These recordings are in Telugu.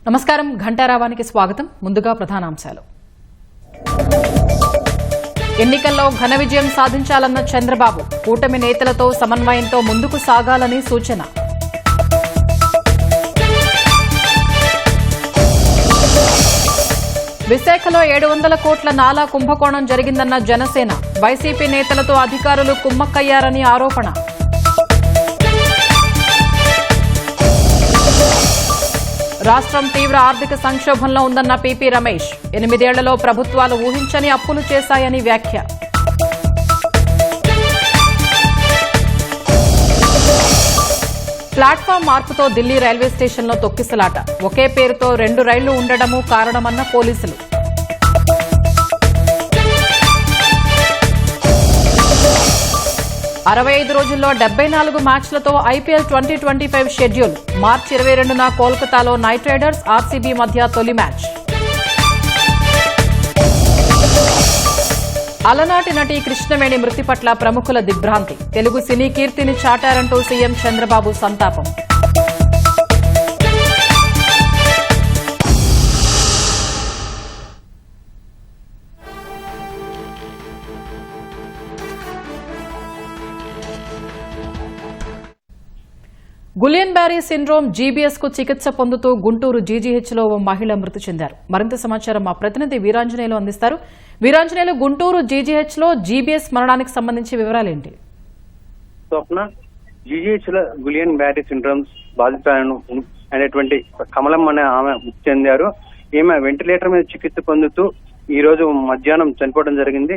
నమస్కారం ఘంటారావానికి స్వాగతం. ముందుగా ప్రధానాంశాలు. ఎన్నికల్లో ఘన విజయం సాధించాలన్న చంద్రబాబు, కూటమి నేతలతో సమన్వయంతో ముందుకు సాగాలని సూచన. విశాఖలో 700 కోట్ల నాలా కుంభకోణం జరిగిందన్న జనసేన, వైసీపీ నేతలతో అధికారులు కుమ్మక్కయ్యారని ఆరోపణ. రాష్ట్రం తీవ్ర ఆర్థిక సంక్షోభంలో ఉందన్న పీపీ రమేష్, 8 ఏళ్లలో ప్రభుత్వాలు ఊహించని అప్పులు చేశాయని వ్యాఖ్య. ప్లాట్ఫామ్ మార్పుతో ఢిల్లీ రైల్వే స్టేషన్లో తొక్కిసలాట, ఒకే పేరుతో 2 రైళ్లు ఉండడమూ కారణమన్న పోలీసులు. అరవై 5 రోజుల్లో 74 మ్యాచ్లతో ఐపీఎల్ 2025 షెడ్యూల్. మార్చి 22న కోల్కతాలో నైట్ రైడర్స్, ఆర్సీబీ మధ్య తొలి మ్యాచ్. అలనాటి నటి కృష్ణవేణి మృతి పట్ల ప్రముఖుల దిగ్భ్రాంతి, తెలుగు సినీ కీర్తిని చాటారంటూ సీఎం చంద్రబాబు సంతాపం. గులియన్ బ్యారీ సిండ్రోమ్ జీబీఎస్ కు చికిత్స పొందుతూ గుంటూరు జీజీహెచ్లో ఓ మహిళ మృతి చెందారు. మరింత సమాచారం మా ప్రతినిధి వీరాంజనేయులు అందిస్తారు. వీరాంజనేయులు, గుంటూరు జీజీహెచ్లో జీబీఎస్ మరణానికి సంబంధించి వివరాలేంటి? స్వప్న, జీజీహెచ్ లో గులియన్ బ్యారీ సిండ్రోమ్ బాధితులను అనేటువంటి కమలం అనే ఆమె మృతి చెందారు. ఈమె వెంటిలేటర్ మీద చికిత్స పొందుతూ ఈ రోజు మధ్యాహ్నం చనిపోవడం జరిగింది.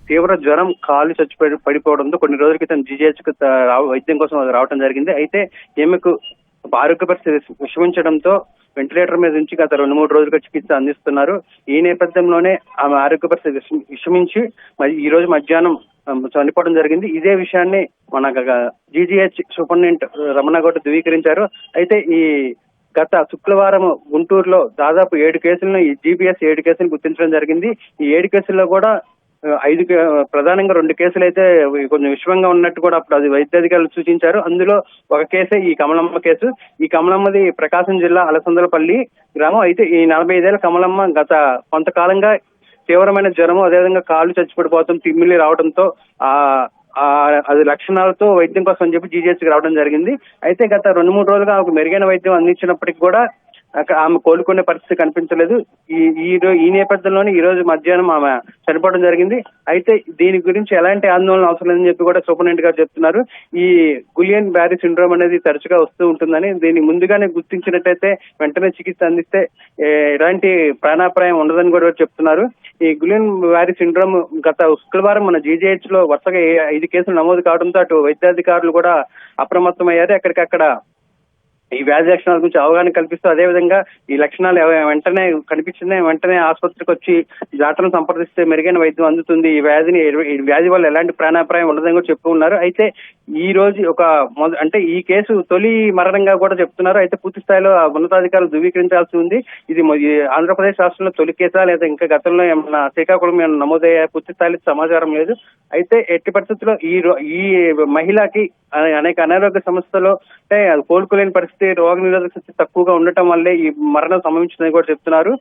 తీవ్ర జ్వరం, కాలు పడిపోవడంతో కొన్ని రోజుల క్రితం జీజీహెచ్ కు వైద్యం కోసం రావడం జరిగింది. అయితే ఈమెకు ఆరోగ్య పరిస్థితి విషమించడంతో వెంటిలేటర్ మీద నుంచి గత 2-3 రోజులుగా చికిత్స అందిస్తున్నారు. ఈ నేపథ్యంలోనే ఆమె ఆరోగ్య పరిస్థితి విషమించి ఈ రోజు మధ్యాహ్నం చనిపోవడం జరిగింది. ఇదే విషయాన్ని మన జీజీహెచ్ సూపరింటెండెంట్ రమణగౌడ్ ధృవీకరించారు. అయితే ఈ గత శుక్రవారం గుంటూరులో దాదాపు 7 కేసులను ఈ జీబీఎస్ 7 కేసులు గుర్తించడం జరిగింది. ఈ 7 కేసుల్లో కూడా 5 ప్రధానంగా 2 కేసులు అయితే కొంచెం విషమంగా ఉన్నట్టు కూడా అప్పుడు అది వైద్యాధికారులు సూచించారు. అందులో ఒక కేసే ఈ కమలమ్మ కేసు. ఈ కమలమ్మది ప్రకాశం జిల్లా అలసందలపల్లి గ్రామం. అయితే ఈ 45 ఏళ్ల కమలమ్మ గత కొంతకాలంగా తీవ్రమైన జ్వరము, అదేవిధంగా కాళ్ళు చచ్చిపడిపోవడం, తిమ్మిలి రావడంతో అది లక్షణాలతో వైద్యం కోసం అని చెప్పి జీజీహెచ్కి రావడం జరిగింది. అయితే గత 2-3 రోజులుగా ఆమెకు మెరుగైన వైద్యం అందించినప్పటికీ కూడా ఆమె కోలుకునే పరిస్థితి కనిపించలేదు. ఈ నేపథ్యంలోనే ఈ రోజు మధ్యాహ్నం ఆమె చనిపోవడం జరిగింది. అయితే దీని గురించి ఎలాంటి ఆందోళన అవసరం లేదని చెప్పి కూడా సూపరింటెండెంట్ గారు చెప్తున్నారు. ఈ గులియన్ బ్యారీ సిండ్రోమ్ అనేది తరచుగా వస్తూ ఉంటుందని, దీన్ని ముందుగానే గుర్తించినట్టయితే వెంటనే చికిత్స అందిస్తే ఎలాంటి ప్రాణాపాయం ఉండదని కూడా చెప్తున్నారు. ఈ గులియన్ బ్యారీ సిండ్రోమ్ గత శుక్రవారం మన జీజీహెచ్ లో వరుసగా 5 కేసులు నమోదు కావడంతో అటు వైద్యాధికారులు కూడా అప్రమత్తమయ్యారు. ఎక్కడికక్కడ ఈ వ్యాధి లక్షణాల గురించి అవగాహన కల్పిస్తూ, అదేవిధంగా ఈ లక్షణాలు వెంటనే కనిపించిన వెంటనే ఆసుపత్రికి వచ్చి డాక్టర్లను సంప్రదిస్తే మెరుగైన వైద్యం అందుతుంది. ఈ వ్యాధి వల్ల ఎలాంటి ప్రాణాపాయం ఉండదని కూడా చెప్తూ ఉన్నారు. అయితే ఈ రోజు అంటే ఈ కేసు తొలి మరణంగా కూడా చెప్తున్నారు. అయితే పూర్తి స్థాయిలో ఉన్నతాధికారులు ధృవీకరించాల్సి ఉంది. ఇది ఆంధ్రప్రదేశ్ రాష్ట్రంలో తొలి కేసా లేదా ఇంకా గతంలో ఏమన్నా శ్రీకాకుళం ఏమన్నా నమోదయ్యే పూర్తి స్థాయిలో సమాచారం లేదు. అయితే ఎట్టి పరిస్థితుల్లో ఈ మహిళకి అనేక అనారోగ్య సమస్యలు, అంటే కోలుకోలేని పరిస్థితి, రోగ నిరోధక శక్తి తక్కువగా ఉండటం వల్లే ఈ మరణం సంభవించిందని కూడా చెప్తున్నారు.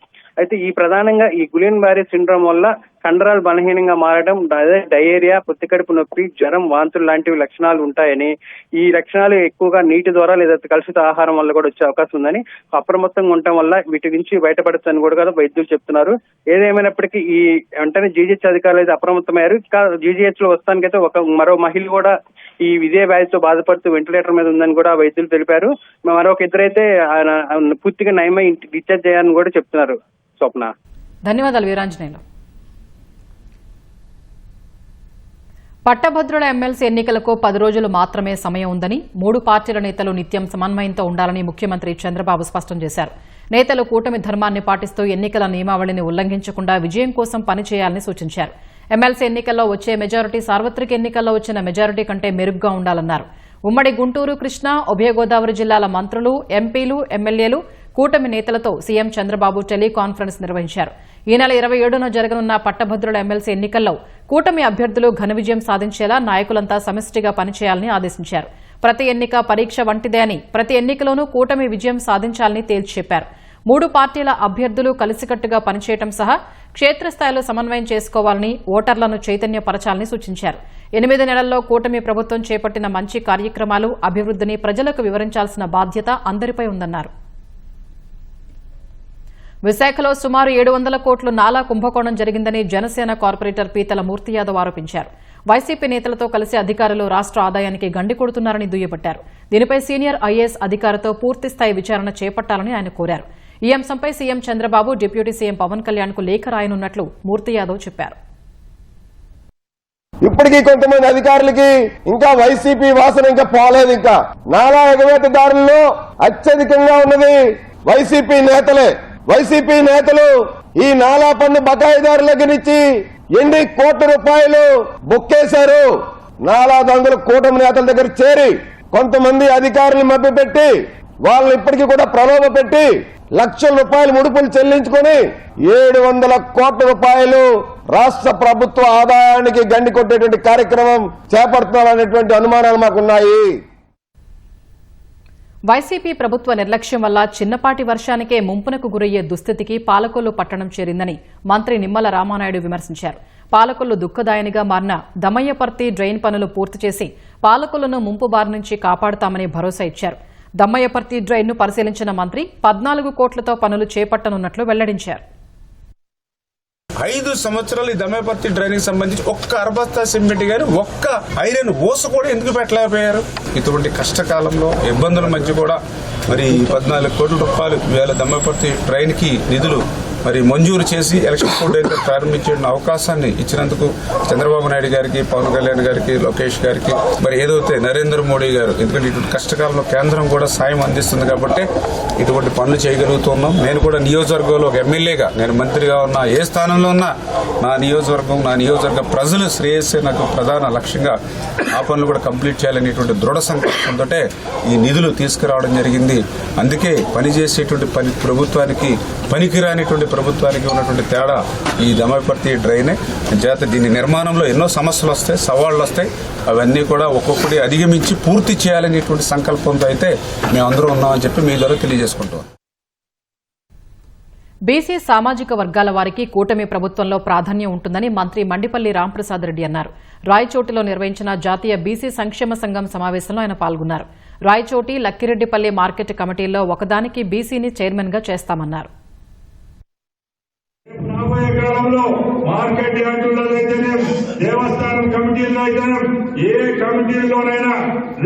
అయితే ప్రధానంగా ఈ గులియన్ బ్యారీ సిండ్రోమ్ వల్ల కండరాలు బలహీనంగా మారడం, అదే డయేరియా, పొత్తికడుపు నొప్పి, జ్వరం, వాంతులు లాంటివి లక్షణాలు ఉంటాయని, ఈ లక్షణాలు ఎక్కువగా నీటి ద్వారా లేదా కలుషిత ఆహారం వల్ల కూడా వచ్చే అవకాశం ఉందని, అప్రమత్తంగా ఉండటం వల్ల వీటి నుంచి బయటపడచ్చని కూడా వైద్యులు చెప్తున్నారు. ఏదేమైనప్పటికీ ఈ వెంటనే జీజీహెచ్ అధికారులు అయితే అప్రమత్తమయ్యారు. జీజీహెచ్ లో వస్తానికైతే మరో మహిళ కూడా ఇదే వ్యాధితో బాధపడుతూ వెంటిలేటర్ మీద ఉందని కూడా వైద్యులు తెలిపారు. మరొక ఇద్దరైతే పూర్తిగా నయమై ఇంటికి డిశ్చార్జ్ చేయాలని కూడా చెప్తున్నారు. స్వప్న, ధన్యవాదాలు వీరాంజనేయులు. పట్టభద్రుల ఎమ్మెల్సీ ఎన్నికలకు 10 రోజులు మాత్రమే సమయం ఉందని, 3 పార్టీల నేతలు నిత్యం సమన్వయంతో ఉండాలని ముఖ్యమంత్రి చంద్రబాబు స్పష్టం చేశారు. నేతలు కూటమి ధర్మాన్ని పాటిస్తూ ఎన్నికల నియమావళిని ఉల్లంఘించకుండా విజయం కోసం పనిచేయాలని సూచించారు. ఎమ్మెల్సీ ఎన్నికల్లో వచ్చే మెజారిటీ సార్వత్రిక ఎన్నికల్లో వచ్చిన మెజారిటీ కంటే మెరుగ్గా ఉండాలన్నారు. ఉమ్మడి గుంటూరు, కృష్ణా, ఉభయ గోదావరి జిల్లాల మంత్రులు, ఎంపీలు, ఎమ్మెల్యేలు, కూటమి నేతలతో సీఎం చంద్రబాబు టెలికాన్ఫరెన్స్ నిర్వహించారు. ఈ నెల 27న జరగనున్న పట్టభద్రుల ఎమ్మెల్సీ ఎన్నికల్లో కూటమి అభ్యర్థులు ఘన విజయం సాధించేలా నాయకులంతా సమిష్టిగా పనిచేయాలని ఆదేశించారు. ప్రతి ఎన్నిక పరీక్ష వంటిదే అని, ప్రతి ఎన్నికలోనూ కూటమి విజయం సాధించాలని తేల్చి చెప్పారు. 3 పార్టీల అభ్యర్థులు కలిసికట్టుగా పనిచేయడం సహా క్షేత్రస్థాయిలో సమన్వయం చేసుకోవాలని, ఓటర్లను చైతన్యపరచాలని సూచించారు. 8 నెలల్లో కూటమి ప్రభుత్వం చేపట్టిన మంచి కార్యక్రమాలు, అభివృద్ధిని ప్రజలకు వివరించాల్సిన బాధ్యత అందరిపై ఉందన్నారు. విశాఖలో సుమారు 700 కోట్లు నాలా కుంభకోణం జరిగిందని జనసేన కార్పొరేటర్ పీతల మూర్తి యాదవ్ ఆరోపించారు. వైసీపీ నేతలతో కలిసి అధికారులు రాష్ట్ర ఆదాయానికి గండి కొడుతున్నారని దుయ్యబట్టారు. దీనిపై సీనియర్ ఐఏఎస్ అధికారితో పూర్తిస్థాయి విచారణ చేపట్టాలని ఆయన కోరారు. ఈ అంశంపై CM Chandrababu, deputy CM Pawan Kalyan కు లేఖ రాయనున్నట్లు మూర్తి యాదవ్ చెప్పారు. ఇప్పటికీ కొంతమంది అధికారులకి ఇంకా వైసీపీ వాసన ఇంకా పోలేదు. ఇంకా నాలా ఎగవేతదారుల్లో అత్యధికంగా ఉన్నది వైసీపీ నేతలే. వైసీపీ నేతలు ఈ నాలా పన్ను బకాయిదారుల దగ్గర నుంచి ఎన్ని కోట్ల రూపాయలు బొక్కేశారు. నాలా దంగులు కూటమి నేతల దగ్గర చేరి కొంతమంది అధికారులు మభ్యపెట్టి వాళ్ళని ఇప్పటికీ కూడా ప్రలోభ పెట్టి లక్షల రూపాయలు ముడుపులు చెల్లించుకుని 700 కోట్ల రూపాయలు రాష్ట్ర ప్రభుత్వ ఆదాయానికి గండి కొట్టేటువంటి కార్యక్రమం చేపడుతున్నారనేటువంటి అనుమానాలు మాకున్నాయి. వైసీపీ ప్రభుత్వ నిర్లక్ష్యం వల్ల చిన్నపాటి వర్షానికే ముంపునకు గురయ్యే దుస్థితికి పాలకొల్లు పట్టణం చేరిందని మంత్రి నిమ్మల రామానాయుడు విమర్శించారు. పాలకొల్లు దుఃఖదాయనిగా మారిన దమ్మయ్యపర్తి డ్రైన్ పనులు పూర్తి చేసి పాలకొల్లును ముంపు బారి నుంచి కాపాడుతామని భరోసా ఇచ్చారు. దమ్మయ్యపర్తి డ్రైన్ను పరిశీలించిన మంత్రి 14 కోట్లతో పనులు చేపట్టనున్నట్లు వెల్లడించారు. 5 సంవత్సరాలు ఈ దమ్మయ్యపర్తి డ్రైనేజ్ సంబంధించి ఒక్క అరబస్తా సిమెంట్ గాని ఒక్క ఐరన్ ఓస కూడా ఎందుకు పెట్టలేకపోయారు? ఇటువంటి కష్టకాలంలో ఇబ్బందుల మధ్య కూడా మరి 14 కోట్ల రూపాయలు వేల దమ్మయ్యపర్తి డ్రైన్ కి నిధులు మరి మంజూరు చేసి ఎలక్షన్ కోడ్ అయితే ప్రారంభించే అవకాశాన్ని ఇచ్చినందుకు చంద్రబాబు నాయుడు గారికి, పవన్ కళ్యాణ్ గారికి, లోకేష్ గారికి, మరి ఏదైతే నరేంద్ర మోడీ గారు, ఎందుకంటే ఇటువంటి కష్టకాలంలో కేంద్రం కూడా సాయం అందిస్తుంది కాబట్టి ఇటువంటి పనులు చేయగలుగుతున్నాం. నేను కూడా నియోజకవర్గంలో ఒక ఎమ్మెల్యేగా, నేను మంత్రిగా ఉన్నా, ఏ స్థానంలో ఉన్నా నా నియోజకవర్గ ప్రజలు శ్రేయస్సే నాకు ప్రధాన లక్ష్యంగా ఆ పనులు కూడా కంప్లీట్ చేయాలనేటువంటి దృఢ సంకల్పంతో ఈ నిధులు తీసుకురావడం జరిగింది. అందుకే పనిచేసేటువంటి ప్రభుత్వానికి పనికిరానిటువంటి ప్రభుత్వానికి ఉన్నటువంటి తేడా ఈ దమ్మయ్యపర్తి డ్రైనే. చేత దీని నిర్మాణంలో ఎన్నో సమస్యలు వస్తాయి, సవాళ్లు వస్తాయి. అవన్నీ కూడా ఒక్కొక్కటి అధిగమించి పూర్తి చేయాలనేటువంటి సంకల్పంతో అయితే మేమందరం ఉన్నామని చెప్పి మీ ద్వారా తెలియజేసుకుంటాం. బీసీ సామాజిక వర్గాల వారికి కూటమి ప్రభుత్వంలో ప్రాధాన్యం ఉంటుందని మంత్రి మండిపల్లి రాంప్రసాద్ రెడ్డి అన్నారు. రాయచోటిలో నిర్వహించిన జాతీయ బీసీ సంక్షేమ సంఘం సమావేశంలో ఆయన పాల్గొన్నారు. రాయచోటి, లక్కిరెడ్డిపల్లి మార్కెట్ కమిటీల్లో ఒకదానికి బీసీని చైర్మన్ గా చేస్తామన్నారు. రాబోయే కాలంలో మార్కెట్ యార్డులలో అయితేనే, దేవస్థానం కమిటీల్లో అయితేనే, ఏ కమిటీలోనైనా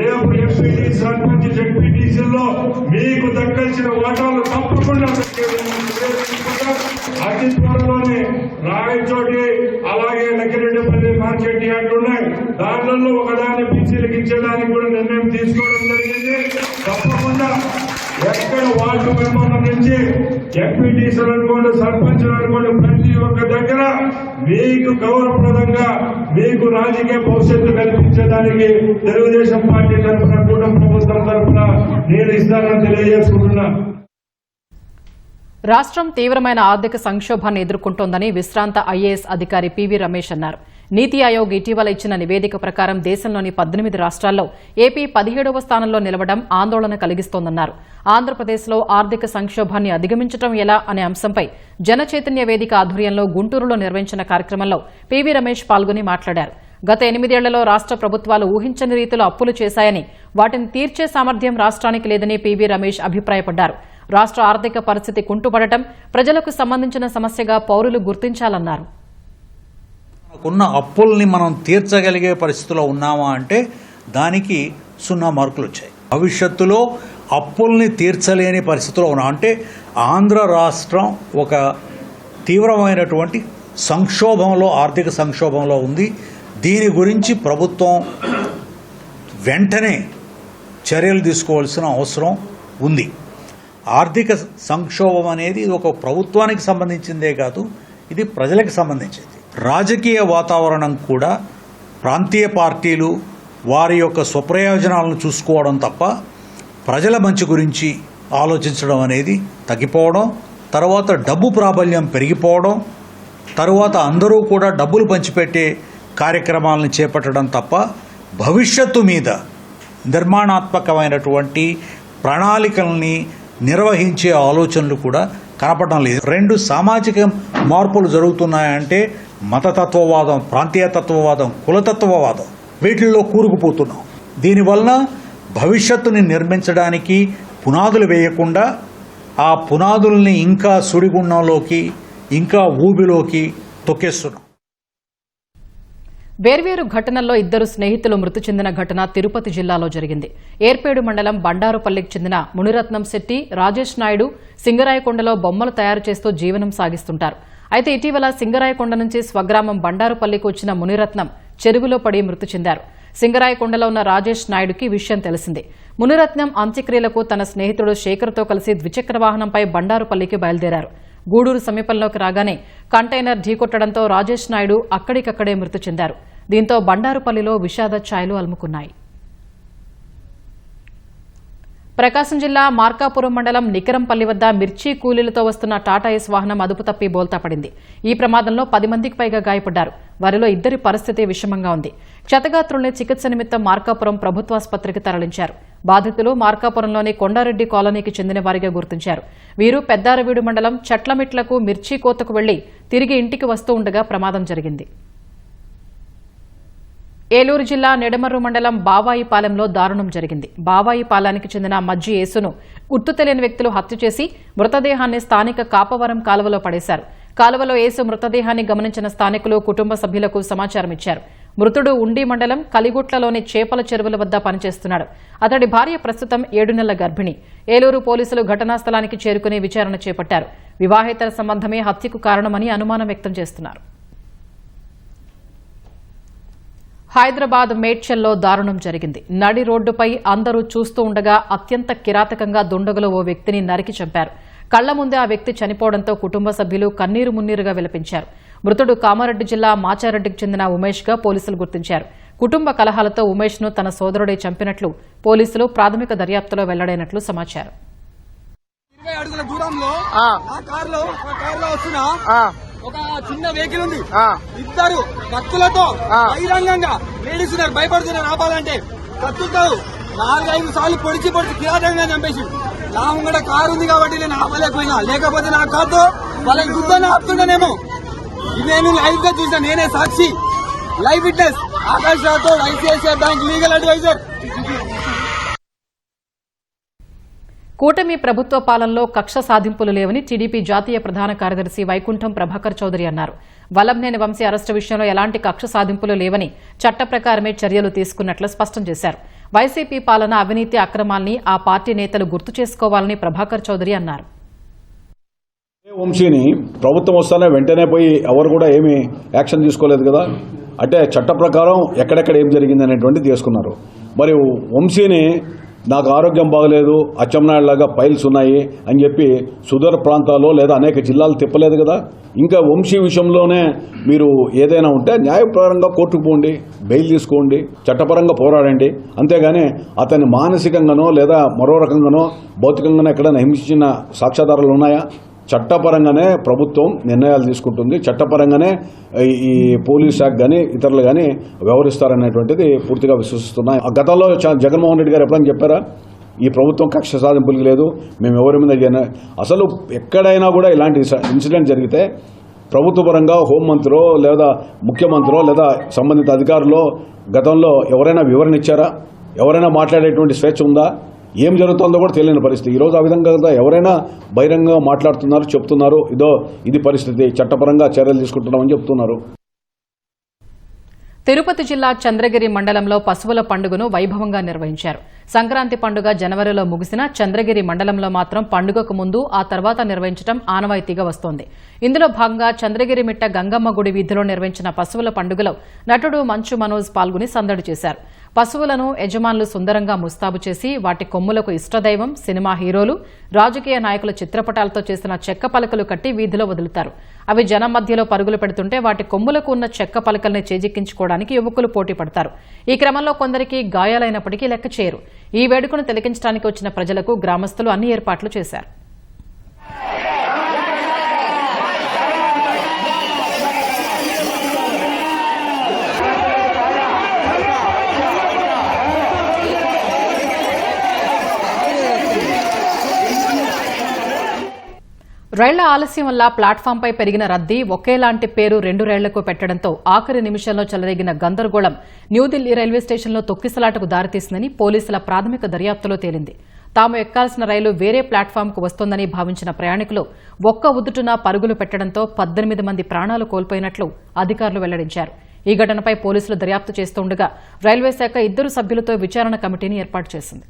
రేపు ఎంపీటీ, సర్పంచ్, జెడ్పీటీసీల్లో మీకు దక్కాల్సిన వాటాలు తప్పకుండా అతి త్వరలోనే రాయచోటి అలాగే లక్కిరెడ్డిపల్లి మార్కెట్ యార్డులు ఉన్నాయి. దానిలో ఒకదాన్ని బీసీలకు ఇచ్చేదానికి కూడా నిర్ణయం తీసుకోవడం జరిగింది. తప్పకుండా ఎక్కడ వార్డు మెంబర్ల నుంచి ఎంపీటీసీలు అనుకోండి, సర్పంచులు అనుకోండి, ప్రతి ఒక్క దగ్గర మీకు గౌరవప్రదంగా మీకు రాజకీయ భవిష్యత్తు కల్పించడానికి తెలుగుదేశం పార్టీ తరఫున, కూటమి ప్రభుత్వం తరఫున నేను ఇస్తానని తెలియజేసుకుంటున్నా. రాష్ట్రం తీవ్రమైన ఆర్థిక సంక్షోభాన్ని ఎదుర్కొంటోందని విశ్రాంత ఐఏఎస్ అధికారి పివి రమేష్ అన్నారు. నీతి ఆయోగ్ ఇటీవల ఇచ్చిన నివేదిక ప్రకారం దేశంలోని 18 రాష్ట్రాల్లో ఏపీ 17వ స్థానంలో నిలవడం ఆందోళన కలిగిస్తోందన్నారు. ఆంధ్రప్రదేశ్లో ఆర్థిక సంక్షోభాన్ని అధిగమించడం ఎలా అనే అంశంపై జనచైతన్య వేదిక ఆధ్వర్యంలో గుంటూరులో నిర్వహించిన కార్యక్రమంలో పివి రమేష్ పాల్గొని మాట్లాడారు. గత 8 ఏళ్లలో రాష్ట్ర ప్రభుత్వాలు ఊహించని రీతిలో అప్పులు చేశాయని, వాటిని తీర్చే సామర్థ్యం రాష్ట్రానికి లేదని పివి రమేష్ అభిప్రాయపడ్డారు. రాష్ట్ర ఆర్థిక పరిస్థితి కుంటుపడటం ప్రజలకు సంబంధించిన సమస్యగా పౌరులు గుర్తించాలన్నారు. ఉన్న అప్పుల్ని మనం తీర్చగలిగే పరిస్థితిలో ఉన్నామా అంటే దానికి 0 మార్కులు వచ్చాయి. భవిష్యత్తులో అప్పుల్ని తీర్చలేని పరిస్థితిలో ఉన్నాం అంటే ఆంధ్ర రాష్ట్రం ఒక తీవ్రమైనటువంటి సంక్షోభంలో, ఆర్థిక సంక్షోభంలో ఉంది. దీని గురించి ప్రభుత్వం వెంటనే చర్యలు తీసుకోవాల్సిన అవసరం ఉంది. ఆర్థిక సంక్షోభం అనేది ఇది ఒక ప్రభుత్వానికి సంబంధించిందే కాదు, ఇది ప్రజలకు సంబంధించింది. రాజకీయ వాతావరణం కూడా ప్రాంతీయ పార్టీలు వారి యొక్క స్వప్రయోజనాలను చూసుకోవడం తప్ప ప్రజల మంచి గురించి ఆలోచించడం అనేది తగ్గిపోవడం, తర్వాత డబ్బు ప్రాబల్యం పెరిగిపోవడం, తర్వాత అందరూ కూడా డబ్బులు పంచిపెట్టే కార్యక్రమాలను చేపట్టడం తప్ప భవిష్యత్తు మీద నిర్మాణాత్మకమైనటువంటి ప్రణాళికల్ని నిర్వహించే ఆలోచనలు కూడా కనపడడం లేదు. 2 సామాజిక మార్పులు జరుగుతున్నాయంటే మతతత్వవాదం, ప్రాంతీయతత్వవాదం, కులతత్వవాదం వీటిల్లో కూరుకుపోతున్నాం. దీనివల్ల భవిష్యత్తుని నిర్మించడానికి పునాదులు వేయకుండా ఆ పునాదుల్ని ఇంకా సుడిగుండంలోకి, ఇంకా ఊబిలోకి తొక్కేస్తున్నాం. వేర్వేరు ఘటనల్లో 2 స్నేహితులు మృతి చెందిన ఘటన తిరుపతి జిల్లాలో జరిగింది. ఏర్పేడు మండలం బండారుపల్లికి చెందిన మునిరత్నం శెట్టి, రాజేష్ నాయుడు సింగరాయకొండలో బొమ్మలు తయారు చేస్తూ జీవనం సాగిస్తుంటారు. అయితే ఇటీవల సింగరాయకొండ నుంచి స్వగ్రామం బండారుపల్లికి వచ్చిన మునిరత్నం చెరువులో పడి మృతి చెందారు. సింగరాయకొండలో ఉన్న రాజేష్ నాయుడుకి విషయం తెలిసింది. మునిరత్నం అంత్యక్రియలకు తన స్నేహితుడు శేఖర్తో కలిసి ద్విచక్ర వాహనంపై బండారుపల్లికి బయలుదేరారు. గూడూరు సమీపంలోకి రాగానే కంటైనర్ ఢీకొట్టడంతో రాజేష్ నాయుడు అక్కడికక్కడే మృతి చెందారు. దీంతో బండారుపల్లిలో విషాద ఛాయలు అలుముకున్నాయి. ప్రకాశం జిల్లా మార్కాపురం మండలం నికరంపల్లి వద్ద మిర్చి కూలీలతో వస్తున్న టాటా ఏస్ వాహనం అదుపు తప్పి బోల్తా పడింది. ఈ ప్రమాదంలో 10 మందికి పైగా గాయపడ్డారు. వారిలో 2 పరిస్థితి విషమంగా ఉంది. క్షతగాత్రుల్ని చికిత్స నిమిత్తం మార్కాపురం ప్రభుత్వాసుపత్రికి తరలించారు. బాధితులు మార్కాపురంలోని కొండారెడ్డి కాలనీకి చెందిన వారిగా గుర్తించారు. వీరు పెద్దారవీడు మండలం చట్లమిట్లకు మిర్చి కోతకు వెళ్లి తిరిగి ఇంటికి వస్తూ ఉండగా ప్రమాదం జరిగింది. ఏలూరు జిల్లా నిడమర్రు మండలం బావాయిపాలెంలో దారుణం జరిగింది. బావాయిపాలెంకి చెందిన మజ్జి యేసును గుర్తు తెలియని వ్యక్తులు హత్య చేసి మృతదేహాన్ని స్థానిక కాపవరం కాలువలో పడేశారు. కాలువలో యేసు మృతదేహాన్ని గమనించిన స్థానికులు కుటుంబ సభ్యులకు సమాచారం ఇచ్చారు. మృతుడు ఉండి మండలం కలిగుట్లలోని చేపల చెరువుల వద్ద పనిచేస్తున్నాడు. అతడి భార్య ప్రస్తుతం 7 నెలల గర్భిణి. ఏలూరు పోలీసులు ఘటనా స్థలానికి చేరుకుని విచారణ చేపట్టారు. వివాహేతర సంబంధమే హత్యకు కారణమని అనుమానం వ్యక్తం చేస్తున్నారు. హైదరాబాద్ మేడ్చల్లో దారుణం జరిగింది. నడి రోడ్డుపై అందరూ చూస్తూ ఉండగా అత్యంత కిరాతకంగా దుండగులు ఓ వ్యక్తిని నరికి చంపారు. కళ్ల ముందే ఆ వ్యక్తి చనిపోవడంతో కుటుంబ సభ్యులు కన్నీరు మున్నీరుగా విలపించారు. మృతుడు కామారెడ్డి జిల్లా మాచారెడ్డికి చెందిన ఉమేష్ గా పోలీసులు గుర్తించారు. కుటుంబ కలహాలతో ఉమేష్ ను తన సోదరుడే చంపినట్లు పోలీసులు ప్రాథమిక దర్యాప్తులో వెల్లడైనట్లు సమాచారం. 20 అడుగుల దూరంలో ఆ కారులో వస్తున్నా ఒక చిన్న వెహికల్ ఉంది. 2 కత్తులతో బహిరంగంగా లేడీస్ భయపడుతున్నారు. ఆపాలంటే కత్తులతో 4-5 సార్లు పొడిచి కిరాతంగా చంపేసి నా ముంగడ కారు ఉంది కాబట్టి నేను ఆపలేకపోయినా, లేకపోతే నా కారుతో వాళ్ళకి గుర్తుని ఆపుతుండేనేమో. ఇదేను లైవ్ గా చూసిన నేనే సాక్షి, live witness. Akash Rathod, ICICI bank legal adviser. కూటమి ప్రభుత్వ పాలనలో కక్ష సాధింపులు లేవని టీడీపీ జాతీయ ప్రధాన కార్యదర్శి వైకుంఠం ప్రభాకర్ చౌదరి అన్నారు. వల్లభనేని వంశీ అరెస్టు విషయంలో ఎలాంటి కక్ష సాధింపులు లేవని చట్ట ప్రకారమే చర్యలు తీసుకున్నట్లు స్పష్టం చేశారు. వైసీపీ పాలన అవినీతి అక్రమాల్ని ఆ పార్టీ నేతలు గుర్తు చేసుకోవాలని ప్రభాకర్ చౌదరి అన్నారు. వంశీని ప్రభుత్వం వస్తానే వెంటనే పోయి ఎవరు కూడా ఏమీ యాక్షన్ తీసుకోలేదు కదా. అంటే చట్ట ప్రకారం ఎక్కడెక్కడ ఏం జరిగింది అనేటువంటిది తీసుకున్నారు. మరి వంశీని నాకు ఆరోగ్యం బాగలేదు, అచ్చెన్నాయుడులాగా ఫైల్స్ ఉన్నాయి అని చెప్పి సుదూర ప్రాంతాల్లో లేదా అనేక జిల్లాలు తిప్పలేదు కదా. ఇంకా వంశీ విషయంలోనే మీరు ఏదైనా ఉంటే న్యాయపరంగా కోర్టుకు పోండి, బెయిల్ తీసుకోండి, చట్టపరంగా పోరాడండి. అంతేగాని అతన్ని మానసికంగానో లేదా మరో రకంగానో భౌతికంగానో ఎక్కడైనా హింసించిన సాక్ష్యాధారాలు ఉన్నాయా? చట్టపరంగానే ప్రభుత్వం నిర్ణయాలు తీసుకుంటుంది, చట్టపరంగానే ఈ పోలీస్ శాఖ కానీ ఇతరులు కానీ వ్యవహరిస్తారనేటువంటిది పూర్తిగా విశ్వసిస్తున్నాయి. గతంలో జగన్మోహన్ రెడ్డి గారు ఎప్పుడైనా చెప్పారా ఈ ప్రభుత్వం కక్ష సాధింపులకి లేదు, మేము ఎవరి మీద అసలు ఎక్కడైనా కూడా ఇలాంటి ఇన్సిడెంట్ జరిగితే ప్రభుత్వ పరంగా హోంమంత్రో లేదా ముఖ్యమంత్రో లేదా సంబంధిత అధికారులు గతంలో ఎవరైనా వివరణ ఇచ్చారా? ఎవరైనా మాట్లాడేటువంటి స్వేచ్ఛ ఉందా? ఏం జరుగుతుందో కూడా తెలియని పరిస్థితి. ఈరోజు ఆ విధంగా ఎవరైనా బహిరంగంగా మాట్లాడుతున్నారు, చెప్తున్నారు ఇది పరిస్థితి, చట్టపరంగా చర్యలు తీసుకుంటున్నామని చెప్తున్నారు. తిరుపతి జిల్లా చంద్రగిరి మండలంలో పశువుల పండుగను వైభవంగా నిర్వహించారు. సంక్రాంతి పండుగ జనవరిలో ముగిసిన చంద్రగిరి మండలంలో మాత్రం పండుగకు ముందు ఆ తర్వాత నిర్వహించడం ఆనవాయితీగా వస్తోంది. ఇందులో భాగంగా చంద్రగిరి మిట్ట గంగమ్మ గుడి వీధిలో నిర్వహించిన పశువుల పండుగలో నటుడు మంచు మనోజ్ పాల్గొని సందడి చేశారు. పశువులను యజమానులు సుందరంగా ముస్తాబు చేసి వాటి కొమ్ములకు ఇష్టదైవం, సినిమా హీరోలు, రాజకీయ నాయకుల చిత్రపటాలతో చేసిన చెక్క పలకలు కట్టి వీధిలో వదులుతారు. అవి జనం మధ్యలో పరుగులు పెడుతుంటే వాటి కొమ్ములకు ఉన్న చెక్క పలకల్ని చేజిక్కించుకోవడానికి యువకులు పోటీ పడతారు. ఈ క్రమంలో కొందరికి గాయాలైనప్పటికీ లెక్క చేయరు. ఈ వేడుకను తిలకించడానికి వచ్చిన ప్రజలకు గ్రామస్తులు అన్ని ఏర్పాట్లు చేశారు. రైళ్ల ఆలస్యం వల్ల ప్లాట్ఫాంపై పెరిగిన రద్దీ, ఒకేలాంటి పేరు 2 రైళ్లకు పెట్టడంతో ఆఖరి నిమిషంలో చెలరేగిన గందరగోళం న్యూఢిల్లీ రైల్వే స్టేషన్లో తొక్కిసలాటకు దారితీసిందని పోలీసుల ప్రాథమిక దర్యాప్తులో తేలింది. తాము ఎక్కాల్సిన రైలు వేరే ప్లాట్ఫాంకు వస్తోందని భావించిన ప్రయాణికులు ఒక్క ఉదుటున పరుగులు పెట్టడంతో 18 మంది ప్రాణాలు కోల్పోయినట్లు అధికారులు వెల్లడించారు. ఈ ఘటనపై పోలీసులు దర్యాప్తు చేస్తుండగా రైల్వే శాఖ 2 సభ్యులతో విచారణ కమిటీని ఏర్పాటు చేసింది.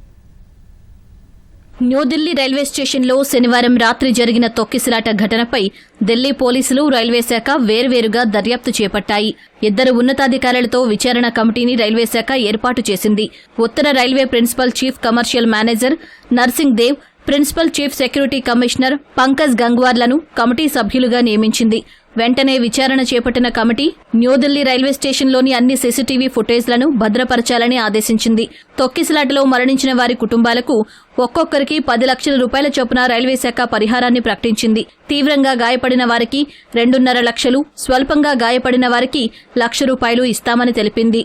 న్యూఢిల్లీ రైల్వే స్టేషన్లో శనివారం రాత్రి జరిగిన తొక్కిసలాట ఘటనపై ఢిల్లీ పోలీసులు, రైల్వే శాఖ వేర్వేరుగా దర్యాప్తు చేపట్టాయి. 2 ఉన్నతాధికారులతో విచారణ కమిటీని రైల్వే శాఖ ఏర్పాటు చేసింది. ఉత్తర railway principal chief commercial manager Narsing Dev, principal chief security commissioner Pankaj గంగ్వార్లను కమిటీ సభ్యులుగా నియమించింది. వెంటనే విచారణ చేపట్టిన కమిటీ న్యూఢిల్లీ రైల్వే స్టేషన్లోని అన్ని సీసీటీవీ ఫుటేజ్లను భద్రపరచాలని ఆదేశించింది. తొక్కిసలాటలో మరణించిన వారి కుటుంబాలకు ఒక్కొక్కరికి 10 లక్షల రూపాయల చొప్పున రైల్వే శాఖ పరిహారాన్ని ప్రకటించింది. తీవ్రంగా గాయపడిన వారికి 2.5 లక్షలు, స్వల్పంగా గాయపడిన వారికి ₹1,00,000 ఇస్తామని తెలిపింది.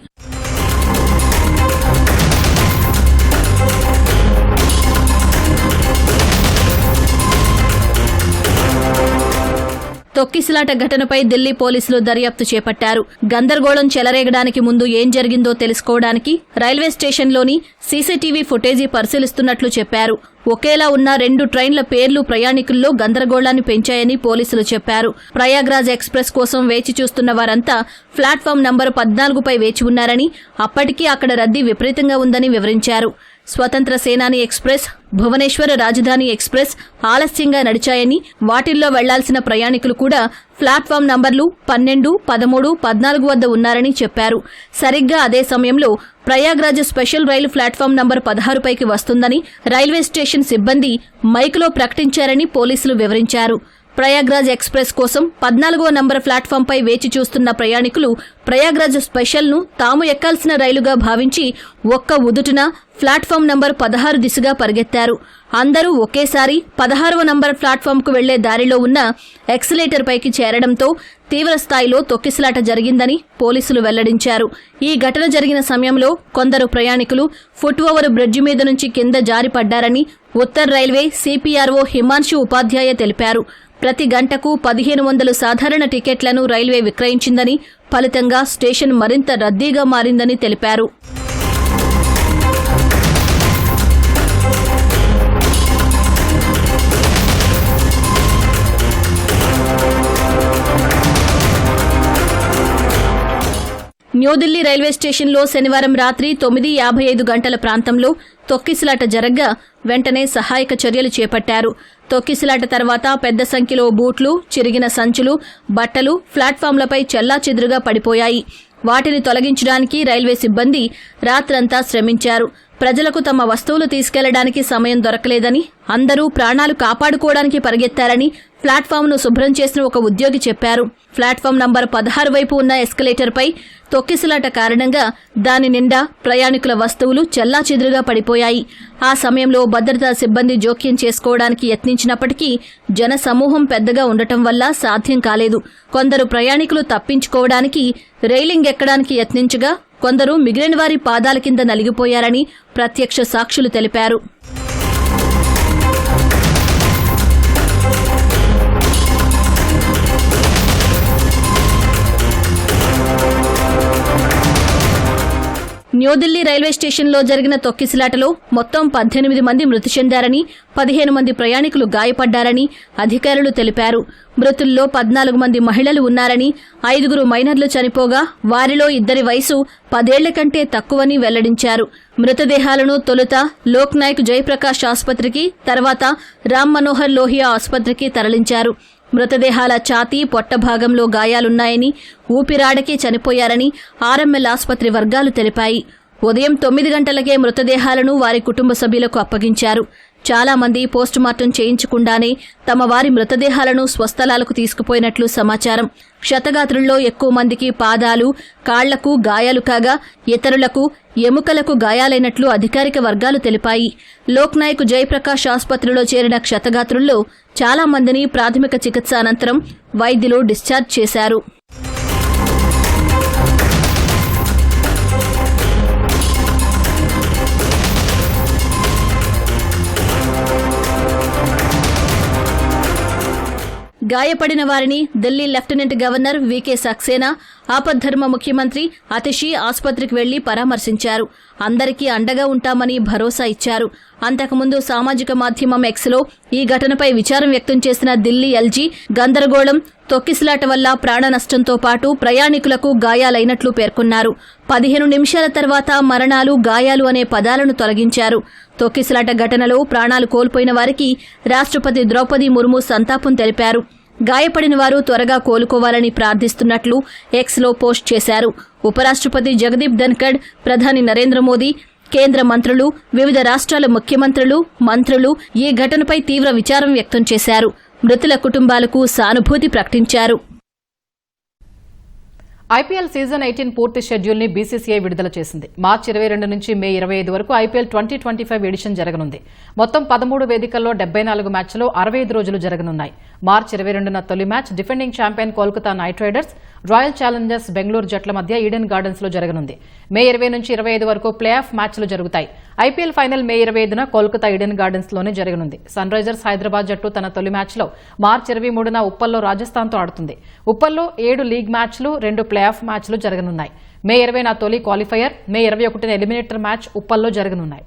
తొక్కిసలాట ఘటనపై ఢిల్లీ పోలీసులు దర్యాప్తు చేపట్టారు. గందరగోళం చెలరేగడానికి ముందు ఏం జరిగిందో తెలుసుకోవడానికి రైల్వే స్టేషన్లోని సీసీటీవీ ఫుటేజీ పరిశీలిస్తున్నట్లు చెప్పారు. ఒకేలా ఉన్న 2 ట్రైన్ల పేర్లు ప్రయాణికుల్లో గందరగోళాన్ని పెంచాయని పోలీసులు చెప్పారు. ప్రయాగ్రాజ్ ఎక్స్ప్రెస్ కోసం వేచి చూస్తున్న వారంతా ప్లాట్ఫామ్ నంబర్ 14పై వేచి ఉన్నారని, అప్పటికీ అక్కడ రద్దీ విపరీతంగా ఉందని వివరించారు. స్వతంత్ర సేనాని ఎక్స్ప్రెస్, భువనేశ్వర్ రాజధాని ఎక్స్ప్రెస్ ఆలస్యంగా నడిచాయని, వాటిల్లో వెళ్లాల్సిన ప్రయాణికులు కూడా ప్లాట్ఫామ్ నంబర్లు 12, 13, 14 వద్ద ఉన్నారని చెప్పారు. సరిగ్గా అదే సమయంలో ప్రయాగ్రాజ్ స్పెషల్ రైలు ప్లాట్ఫామ్ నంబర్ 16పైకి వస్తుందని రైల్వే స్టేషన్ సిబ్బంది మైకులో ప్రకటించారని పోలీసులు వివరించారు. ప్రయాగ్రాజ్ ఎక్స్ప్రెస్ కోసం 14వ నంబర్ ప్లాట్ఫాంపై వేచి చూస్తున్న ప్రయాణికులు ప్రయాగ్రాజ్ స్పెషల్ను తాము ఎక్కాల్సిన రైలుగా భావించి ఒక్క ఉదుటున ప్లాట్ఫామ్ నంబర్ 16 దిశగా పరిగెత్తారు. అందరూ ఒకేసారి 16వ నంబర్ ప్లాట్ఫాంకు వెళ్లే దారిలో ఉన్న ఎక్సిలేటర్ పైకి చేరడంతో తీవ్రస్థాయిలో తొక్కిసలాట జరిగిందని పోలీసులు వెల్లడించారు. ఈ ఘటన జరిగిన సమయంలో కొందరు ప్రయాణికులు ఫుట్ ఓవర్ బ్రిడ్జి మీద నుంచి కింద జారిపడ్డారని ఉత్తర రైల్వే సిపిఆర్ఓ హిమాన్షు ఉపాధ్యాయ తెలిపారు. ప్రతి గంటకు 1500 సాధారణ టికెట్లను రైల్వే విక్రయించిందని, ఫలితంగా స్టేషన్ మరింత రద్దీగా మారిందని తెలిపారు. న్యూఢిల్లీ రైల్వే స్టేషన్లో శనివారం రాత్రి 9:55 గంటల ప్రాంతంలో తొక్కిసలాట జరగ్గా వెంటనే సహాయక చర్యలు చేపట్టారు. తొక్కిసలాట తర్వాత పెద్ద సంఖ్యలో బూట్లు, చిరిగిన సంచులు, బట్టలు ప్లాట్ఫామ్లపై చెల్లాచెదురుగా పడిపోయాయి. వాటిని తొలగించడానికి రైల్వే సిబ్బంది రాత్రంతా శ్రమించారు. ప్రజలకు తమ వస్తువులు తీసుకెళ్లడానికి సమయం దొరకలేదని, అందరూ ప్రాణాలు కాపాడుకోవడానికి పరిగెత్తారని ప్లాట్ఫామ్ను శుభ్రం చేసిన ఒక ఉద్యోగి చెప్పారు. ప్లాట్ఫామ్ నంబర్ 16 వైపు ఉన్న ఎస్కలేటర్పై తొక్కిసలాట కారణంగా దాని నిండా ప్రయాణికుల వస్తువులు చెల్లాచెదురుగా పడిపోయాయి. ఆ సమయంలో భద్రతా సిబ్బంది జోక్యం చేసుకోవడానికి యత్నించినప్పటికీ జన సమూహం పెద్దగా ఉండటం వల్ల సాధ్యం కాలేదు. కొందరు ప్రయాణికులు తప్పించుకోవడానికి రైలింగ్ ఎక్కడానికి యత్నించగా, కొందరు మిగిలిన వారి పాదాల కింద నలిగిపోయారని ప్రత్యక్ష సాక్షులు తెలిపారు. న్యూఢిల్లీ రైల్వే స్టేషన్లో జరిగిన తొక్కిసలాటలో మొత్తం 18 మంది మృతి చెందారని, 15 మంది ప్రయాణికులు గాయపడ్డారని అధికారులు తెలిపారు. మృతుల్లో 14 మంది మహిళలు ఉన్నారని, 5 మైనర్లు చనిపోగా వారిలో 2 వయసు 10 ఏళ్ల కంటే తక్కువని వెల్లడించారు. మృతదేహాలను తొలుత లోక్ నాయక్ జయప్రకాష్ ఆసుపత్రికి, తర్వాత రామ్ మనోహర్ లోహియా ఆసుపత్రికి తరలించారు. మృతదేహాల ఛాతీ, పొట్ట భాగంలో గాయాలున్నాయని, ఊపిరాడకి చనిపోయారని ఆర్ఎంఎల్ ఆసుపత్రి వర్గాలు తెలిపాయి. ఉదయం 9 గంటలకే మృతదేహాలను వారి కుటుంబ సభ్యులకు అప్పగించారు. చాలా మంది పోస్టుమార్టం చేయించకుండానే తమ వారి మృతదేహాలను స్వస్థలాలకు తీసుకుపోయినట్లు సమాచారం. క్షతగాత్రుల్లో ఎక్కువ మందికి పాదాలు, కాళ్లకు గాయాలు కాగా ఇతరులకు ఎముకలకు గాయాలైనట్లు అధికారిక వర్గాలు తెలిపాయి. లోక్ నాయక్ జయప్రకాష్ ఆసుపత్రిలో చేరిన క్షతగాత్రుల్లో చాలా మందిని ప్రాథమిక చికిత్స అనంతరం వైద్యులు డిశ్చార్జ్ చేశారు. గాయపడిన వారిని ఢిల్లీ లెఫ్టినెంట్ గవర్నర్ వీకే సక్సేనా, ఆపద్ధర్మ ముఖ్యమంత్రి అతిషి ఆసుపత్రికి వెళ్లి పరామర్శించారు. అందరికీ అండగా ఉంటామని భరోసా ఇచ్చారు. అంతకుముందు సామాజిక మాధ్యమం ఎక్స్లో ఈ ఘటనపై విచారం వ్యక్తం చేసిన ఢిల్లీ ఎల్జీ గందరగోళం, తొక్కిసలాట వల్ల ప్రాణ నష్టంతో పాటు ప్రయాణికులకు గాయాలైనట్లు పేర్కొన్నారు. 15 నిమిషాల తర్వాత మరణాలు, గాయాలు అనే పదాలను తొలగించారు. తొక్కిసలాట ఘటనలో ప్రాణాలు కోల్పోయిన వారికి రాష్ట్రపతి ద్రౌపది ముర్ము సంతాపం తెలిపారు. గాయపడిన వారు త్వరగా కోలుకోవాలని ప్రార్థిస్తున్నట్లు ఎక్స్లో పోస్ట్ చేశారు. ఉపరాష్ట్రపతి జగదీప్ ధన్కడ్, ప్రధాని నరేంద్ర మోదీ, కేంద్ర మంత్రులు, వివిధ రాష్ట్రాల ముఖ్యమంత్రులు, మంత్రులు ఈ ఘటనపై తీవ్ర విచారం వ్యక్తం చేశారు. మృతుల కుటుంబాలకు సానుభూతి ప్రకటించారు. ఐపీఎల్ సీజన్ 18 పూర్తి షెడ్యూల్ ని బీసీసీఐ విడుదల చేసింది. మార్చి 22 నుంచి మే 25 వరకు ఐపీఎల్ 2025 ఎడిషన్ జరగనుంది. మొత్తం 13 వేదికల్లో 74 మ్యాచ్లు 65 రోజులు జరగనున్నాయి. మార్చి 22న తొలి match defending champion Kolkata night riders, royal Challengers Bengaluru జట్ల మధ్య ఈడెన్ గార్డెన్స్ లో జరగనుంది. మే 20 నుంచి 25 వరకు ప్లే ఆఫ్ మ్యాచ్లు జరుగుతాయి. ఐపీఎల్ ఫైనల్ మే 25న కోల్కతా ఈడెన్ గార్డెన్స్ లోనే జరగనుంది. సన్ రైజర్స్ హైదరాబాద్ జట్టు తన తొలి మ్యాచ్లో మార్చి 23న ఉప్పల్లో రాజస్థాన్తో ఆడుతుంది. ఉప్పల్లో 7 లీగ్ మ్యాచ్లు, 2 ప్లే ఆఫ్ మ్యాచ్లు జరగనున్నాయి. మే 20న తొలి క్వాలిఫైయర్, మే 21న ఎలిమినేటర్ మ్యాచ్ ఉప్పల్లో జరగనున్నాయి.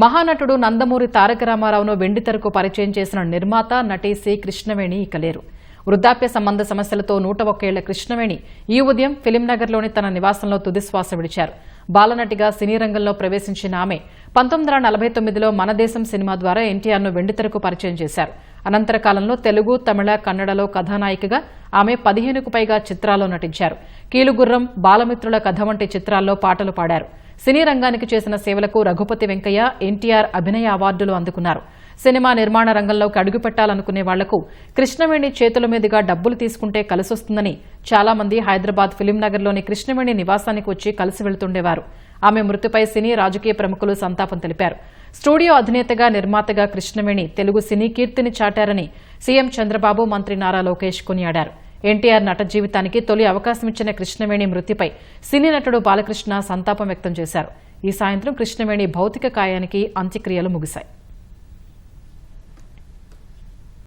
మహానటుడు నందమూరి తారక రామారావును వెండితెరకు పరిచయం చేసిన నిర్మాత, నటి సి కృష్ణవేణి ఇక లేరు. వృద్ధాప్య సంబంధ సమస్యలతో 101 ఏళ్ల కృష్ణవేణి ఈ ఉదయం ఫిలింనగర్లోని తన నివాసంలో తుదిశ్వాస విడిచారు. బాలనటిగా సినీ రంగంలో ప్రవేశించిన ఆమె 1949లో మన దేశం సినిమా ద్వారా ఎన్టీఆర్ను వెండితెరకు పరిచయం చేశారు. అనంతర కాలంలో తెలుగు, తమిళ, కన్నడలో కథానాయికగా ఆమె 15కు పైగా చిత్రాల్లో నటించారు. కీలుగుర్రం, బాలమిత్రుల కథ వంటి చిత్రాల్లో పాటలు పాడారు. సినీ రంగానికి చేసిన సేవలకు రఘుపతి వెంకయ్య, ఎన్టీఆర్ అభినయ అవార్డులు అందుకున్నారు. సినిమా నిర్మాణ రంగంలోకి అడుగుపెట్టాలనుకునే వాళ్లకు కృష్ణవేణి చేతుల మీదుగా డబ్బులు తీసుకుంటే కలిసొస్తుందని చాలా మంది హైదరాబాద్ ఫిలింనగర్లోని కృష్ణవేణి నివాసానికి వచ్చి కలిసి వెళ్తుండేవారు. ఆమె మృతిపై సినీ, రాజకీయ ప్రముఖులు సంతాపం తెలిపారు. స్టూడియో అధినేతగా, నిర్మాతగా కృష్ణవేణి తెలుగు సినీ కీర్తిని చాటారని సీఎం చంద్రబాబు, మంత్రి నారా లోకేష్ కొనియాడారు. ఎన్టీఆర్ నట జీవితానికి తొలి అవకాశమిచ్చిన కృష్ణవేణి మృతిపై సినీ నటుడు బాలకృష్ణ సంతాపం వ్యక్తం చేశారు. ఈ సాయంత్రం కృష్ణవేణి భౌతిక కాయానికి అంత్యక్రియలు ముగిశాయి.